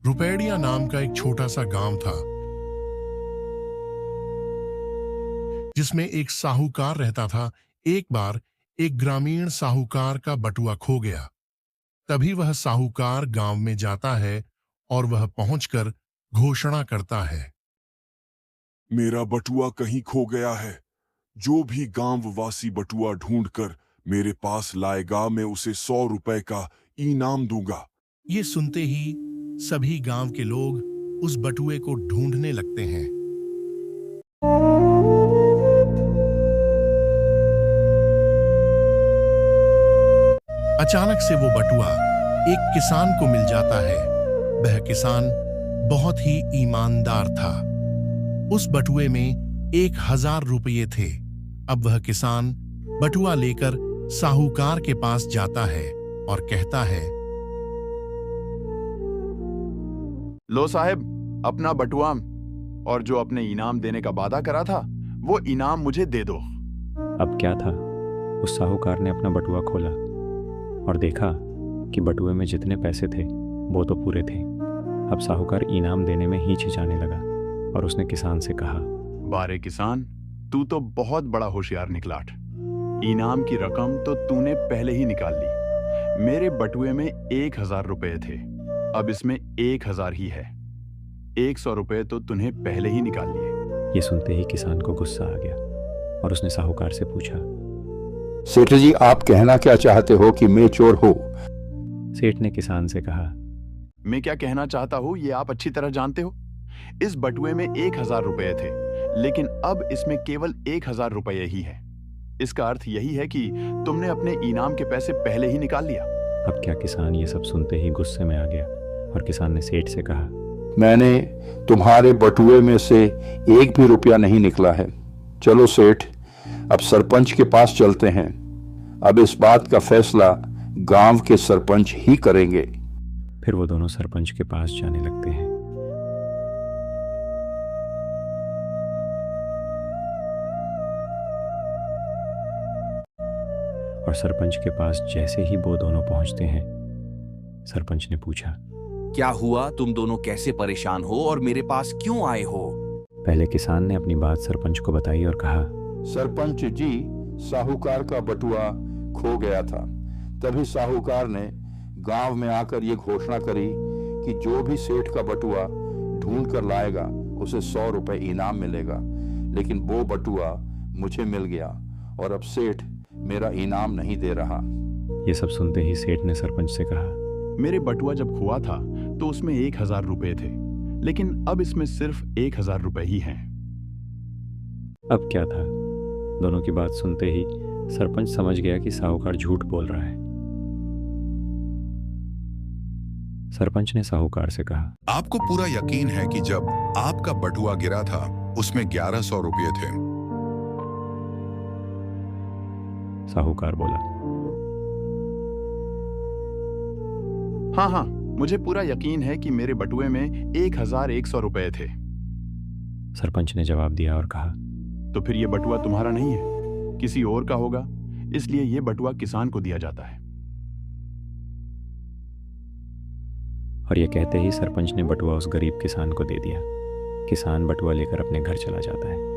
रुपैडिया नाम का एक छोटा सा गांव था जिसमें एक साहूकार रहता था। एक बार एक ग्रामीण साहूकार का बटुआ खो गया। तभी वह साहूकार गांव में जाता है और वह पहुंचकर घोषणा करता है, मेरा बटुआ कहीं खो गया है। जो भी गांव वासी बटुआ ढूंढकर मेरे पास लाएगा, मैं उसे 100 रुपए का इनाम दूंगा। ये सुनते ही सभी गांव के लोग उस बटुए को ढूंढने लगते हैं। अचानक से वो बटुआ एक किसान को मिल जाता है। वह किसान बहुत ही ईमानदार था। उस बटुए में 1000 रुपये थे। अब वह किसान बटुआ लेकर साहूकार के पास जाता है और कहता है, लो साहब, अपना बटुआ और जो अपने इनाम देने का वादा करा था वो इनाम मुझे दे दो। अब क्या था, उस साहूकार ने अपना बटुआ खोला और देखा कि बटुए में जितने पैसे थे वो तो पूरे थे। अब साहूकार इनाम देने में हिचकिचाने लगा और उसने किसान से कहा, बारे किसान, तू तो बहुत बड़ा होशियार निकलाट। इनाम की रकम तो तूने पहले ही निकाल ली। मेरे बटुए में 1000 रुपए थे, अब इसमें 1000 ही है। 100 रुपए तो तूने पहले ही निकाल लिए। ये सुनते ही किसान को गुस्सा आ गया और उसने साहूकार से पूछा, सेठ जी, आप कहना क्या चाहते हो कि मैं चोर हूं? सेठ ने किसान से कहा, मैं क्या कहना चाहता हूँ ये आप अच्छी तरह जानते हो। इस बटुए में 1000 रुपए थे, लेकिन अब इसमें केवल 1000 रुपये ही है। इसका अर्थ यही है कि तुमने अपने इनाम के पैसे पहले ही निकाल लिया। अब क्या किसान ये सब सुनते ही गुस्से में आ गया और किसान ने सेठ से कहा, मैंने तुम्हारे बटुए में से एक भी रुपया नहीं निकला है। चलो सेठ, अब सरपंच के पास चलते हैं। अब इस बात का फैसला गांव के सरपंच ही करेंगे। फिर वो दोनों सरपंच के पास जाने लगते हैं। और सरपंच के पास जैसे ही वो दोनों पहुंचते हैं, सरपंच ने पूछा, क्या हुआ? तुम दोनों कैसे परेशान हो और मेरे पास क्यों आए हो? पहले किसान ने अपनी बात सरपंच को बताई और कहा, सरपंच जी, साहूकार का बटुआ खो गया था। तभी साहूकार ने गांव में आकर ये घोषणा करी कि जो भी सेठ का बटुआ ढूंढ कर लाएगा उसे 100 रुपए इनाम मिलेगा। लेकिन वो बटुआ मुझे मिल गया और अब सेठ मेरा इनाम नहीं दे रहा। ये सब सुनते ही सेठ ने सरपंच से कहा, मेरे बटुआ जब खुआ था तो उसमें 1000 रुपए थे, लेकिन अब इसमें सिर्फ 1000 रुपए ही हैं। अब क्या था, दोनों की बात सुनते ही सरपंच समझ गया कि साहूकार झूठ बोल रहा है। सरपंच ने साहूकार से कहा, आपको पूरा यकीन है कि जब आपका बटुआ गिरा था उसमें 1100 रुपये थे? साहूकार बोला, हाँ हाँ, मुझे पूरा यकीन है कि मेरे बटुए में 1100 रुपए थे। सरपंच ने जवाब दिया और कहा, तो फिर ये बटुआ तुम्हारा नहीं है, किसी और का होगा, इसलिए ये बटुआ किसान को दिया जाता है। और ये कहते ही सरपंच ने बटुआ उस गरीब किसान को दे दिया। किसान बटुआ लेकर अपने घर चला जाता है।